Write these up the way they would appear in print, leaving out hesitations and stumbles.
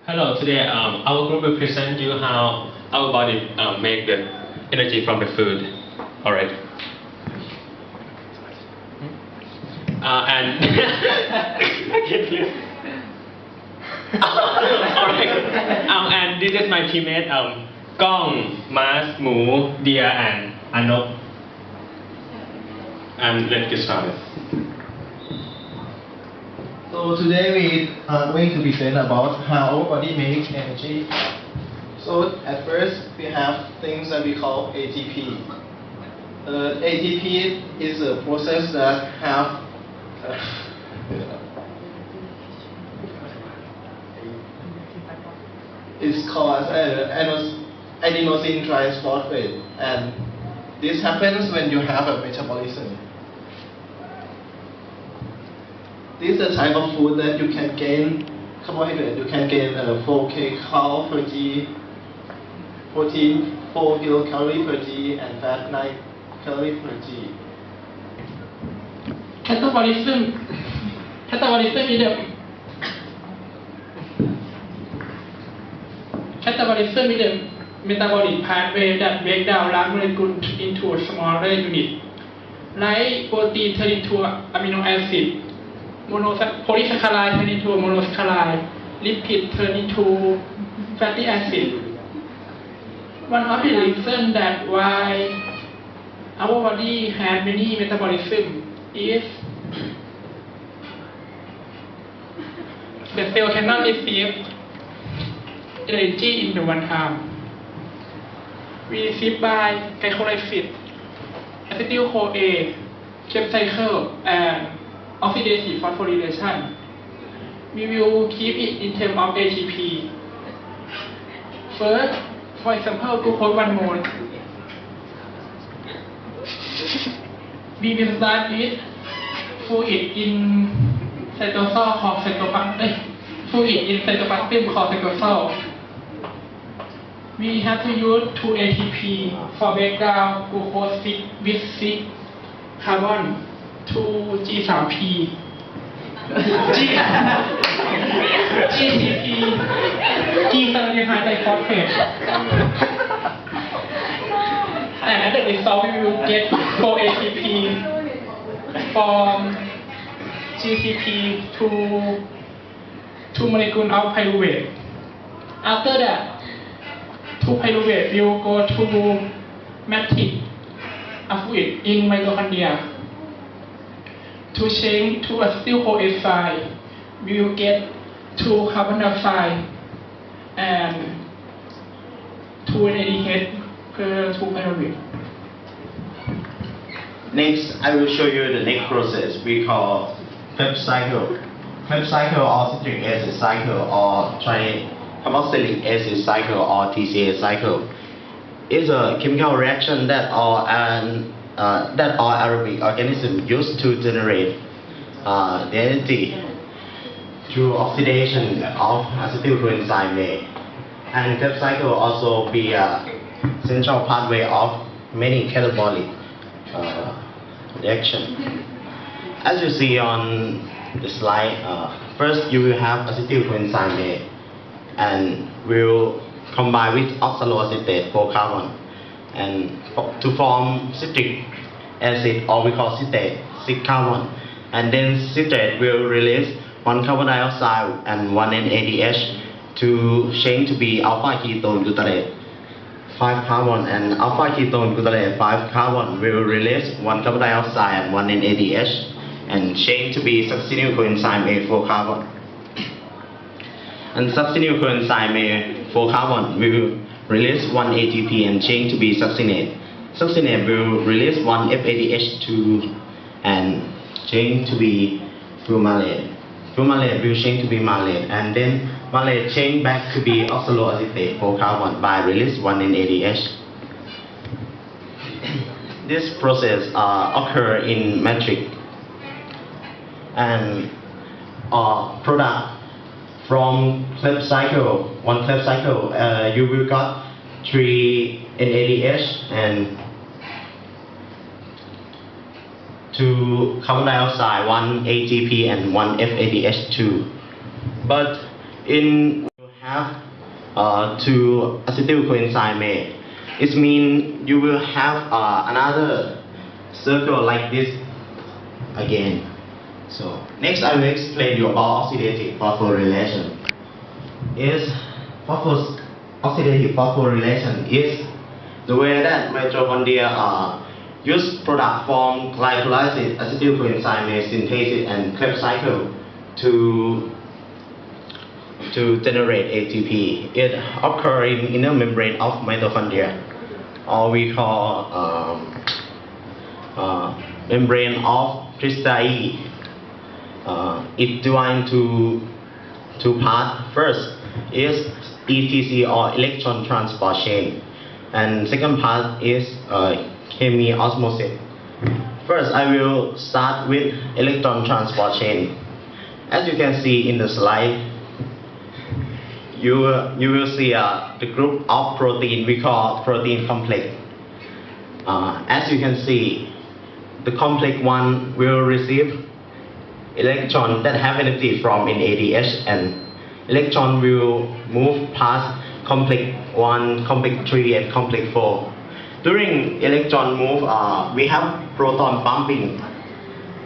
Hello, today our group will present you how our body make the energy from the food. Alright. And Alright. And this is my teammate Gong, Mas, Mu, Dia, and Anok. And let's get started. So today we are going to present about how our body makes energy. So at first we have things that we call ATP. ATP is a process that have it's called adenosine triphosphate, and this happens when you have a metabolism. This is a type of food that you can gain carbohydrate. You can gain 4 kcal per g, protein 4 kilocalorie per g, and fat 9 calories per g. Catabolism is the metabolic pathway that breaks down large molecules into smaller units. Like protein turn into amino acid, polysaccharide turn into monosaccharide, lipid turn into fatty acid. One of the reasons that why our body has many metabolism is the cell cannot receive energy in the one time. We receive by glycolysis, acetyl-CoA, Krebs cycle, and oxidative phosphorylation. We will keep it in terms of ATP. First, for example, glucose 1 mole. We will start with fluid in cytosol called fluid in cytoplasm called cytosol. We have to use 2 ATP for background glucose with 6 carbon, 2 G3P, GCP, G-certified phosphate. And as a result, we will get 4 ATP from GCP to 2 molecules of pyruvate. After that, 2 pyruvate will go to matrix of fluid in mitochondria. To change to acetyl-CoA side, we will get 2 carbon dioxide and 2 NADH per 2 pyruvate. Next, I will show you the next process we call Krebs cycle. Krebs cycle or citric acid cycle or tricarboxylic acid cycle or TCA cycle is a chemical reaction that all aerobic organisms use to generate the energy through oxidation of acetylcoenzyme. And Krebs cycle also be a central pathway of many catabolic reaction. As you see on the slide, first you will have acetylcoenzyme and will combine with oxaloacetate 4 carbon and to form citric acid, or we call citrate 6 carbon, and then citrate will release 1 carbon dioxide and 1 NADH to change to be alpha ketone glutarate 5 carbon, and alpha ketone glutarate 5 carbon will release 1 carbon dioxide and 1 NADH and change to be succinyl coenzyme A 4 carbon. And succinyl coenzyme A 4 carbon will release 1 ATP and change to be succinate. Succinate will release 1 FADH2 and change to be fumarate. Fumarate will change to be malate, and then malate change back to be oxaloacetate 4 carbon by release 1 NADH. This process occur in matrix, and product from Krebs cycle, one Krebs cycle, you will got 3 NADH and 2 carbon dioxide, 1 ATP and 1 FADH2. But in have two acetyl coenzyme. It means you will have another circle like this again. So next I will explain you about oxidative phosphorylation. Oxidative phosphorylation is the way that mitochondria use product from glycolysis, acetyl coenzyme synthesis, and Krebs cycle to generate ATP. It occurs in inner membrane of mitochondria, or we call membrane of cristae. It divides into two parts. First is ETC, or electron transport chain, and second part is chemiosmosis. First, I will start with electron transport chain. As you can see in the slide, you will see the group of protein we call protein complex. As you can see, the complex one will receive electron that have energy from NADH, and electron will move past complex 1, complex 3, and complex 4. During electron move, we have proton bumping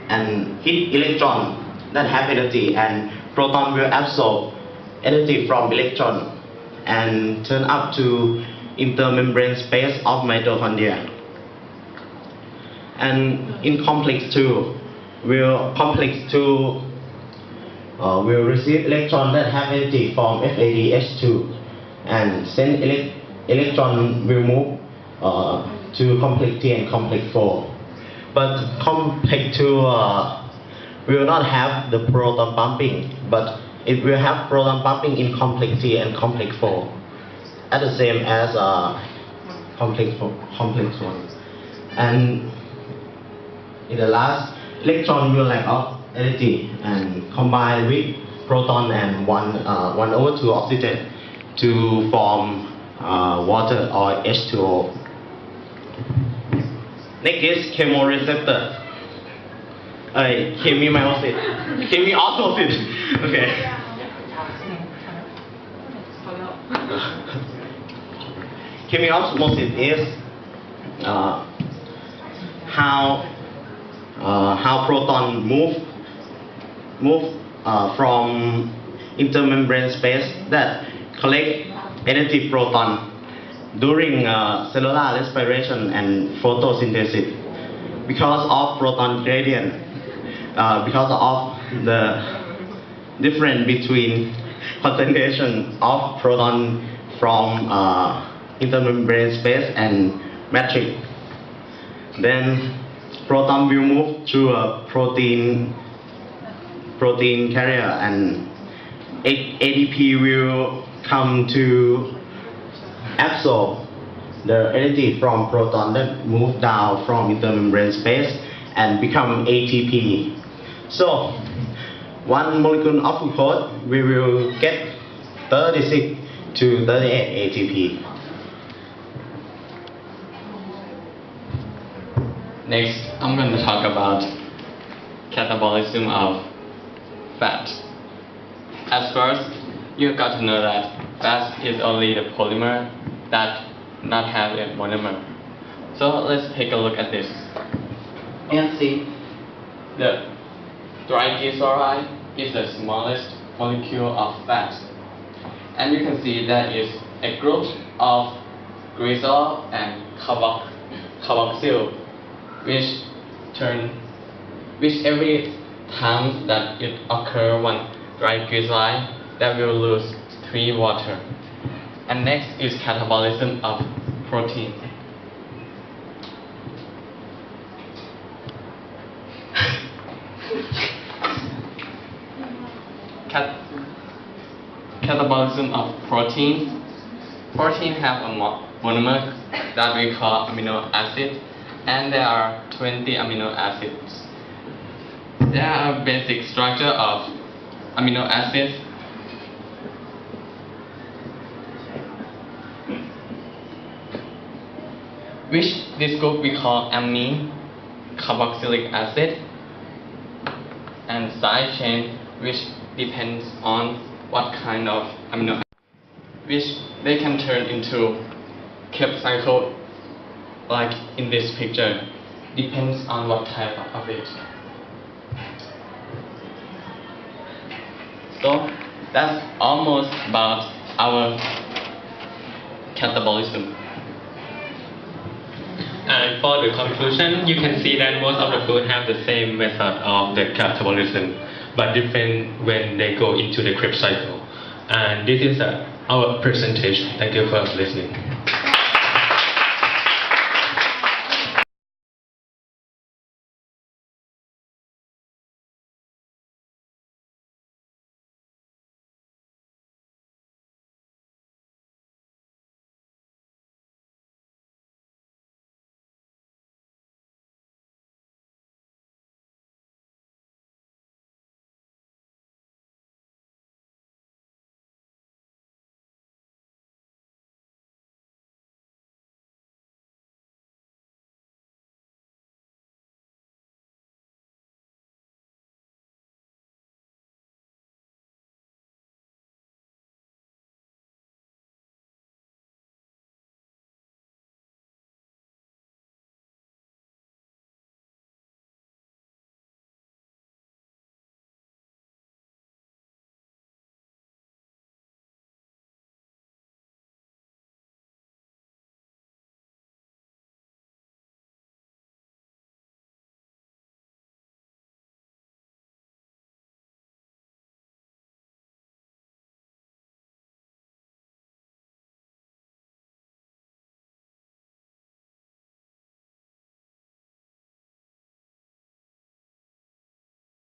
and hit electron that have energy, and proton will absorb energy from electron and turn up to intermembrane space of mitochondria. And in complex 2, will receive electron that have energy from FADH2, and send electron will move to complex 3 and complex 4. But complex 2 will not have the proton pumping, but it will have proton pumping in complex 3 and complex 4, at the same as complex 1. And in the last, electron will lack of energy and combine with proton and 1/2 oxygen to form water, or H2O. Next is chemoreceptor. Chemiosmosis. Okay. Chemiosmosis is how proton move from intermembrane space that collect energy proton during cellular respiration and photosynthesis. Because of proton gradient, because of the difference between concentration of proton from intermembrane space and matrix, then proton will move through a protein carrier, and ADP will come to absorb the energy from proton that move down from intermembrane space and become ATP. So, one molecule of glucose, we will get 36 to 38 ATP. Next, I'm going to talk about catabolism of fat. At first, you got to know that fat is only the polymer that not have a monomer. So let's take a look at this. You can see the triglyceride is the smallest molecule of fat, and you can see that is a group of glycerol and carboxyl, which every time that it occur one triglyceride, that will lose 3 water. And next is catabolism of protein. Catabolism of protein. Protein have a monomer that we call amino acid, and there are 20 amino acids. There are a basic structure of amino acids. Which this group we call amine, carboxylic acid, and side chain, which depends on what kind of amino acid. which they can turn into Krebs cycle like in this picture. Depends on what type of it. So that's almost about our catabolism. And for the conclusion, you can see that most of the food have the same method of the catabolism, but different when they go into the Krebs cycle. And this is our presentation. Thank you for listening.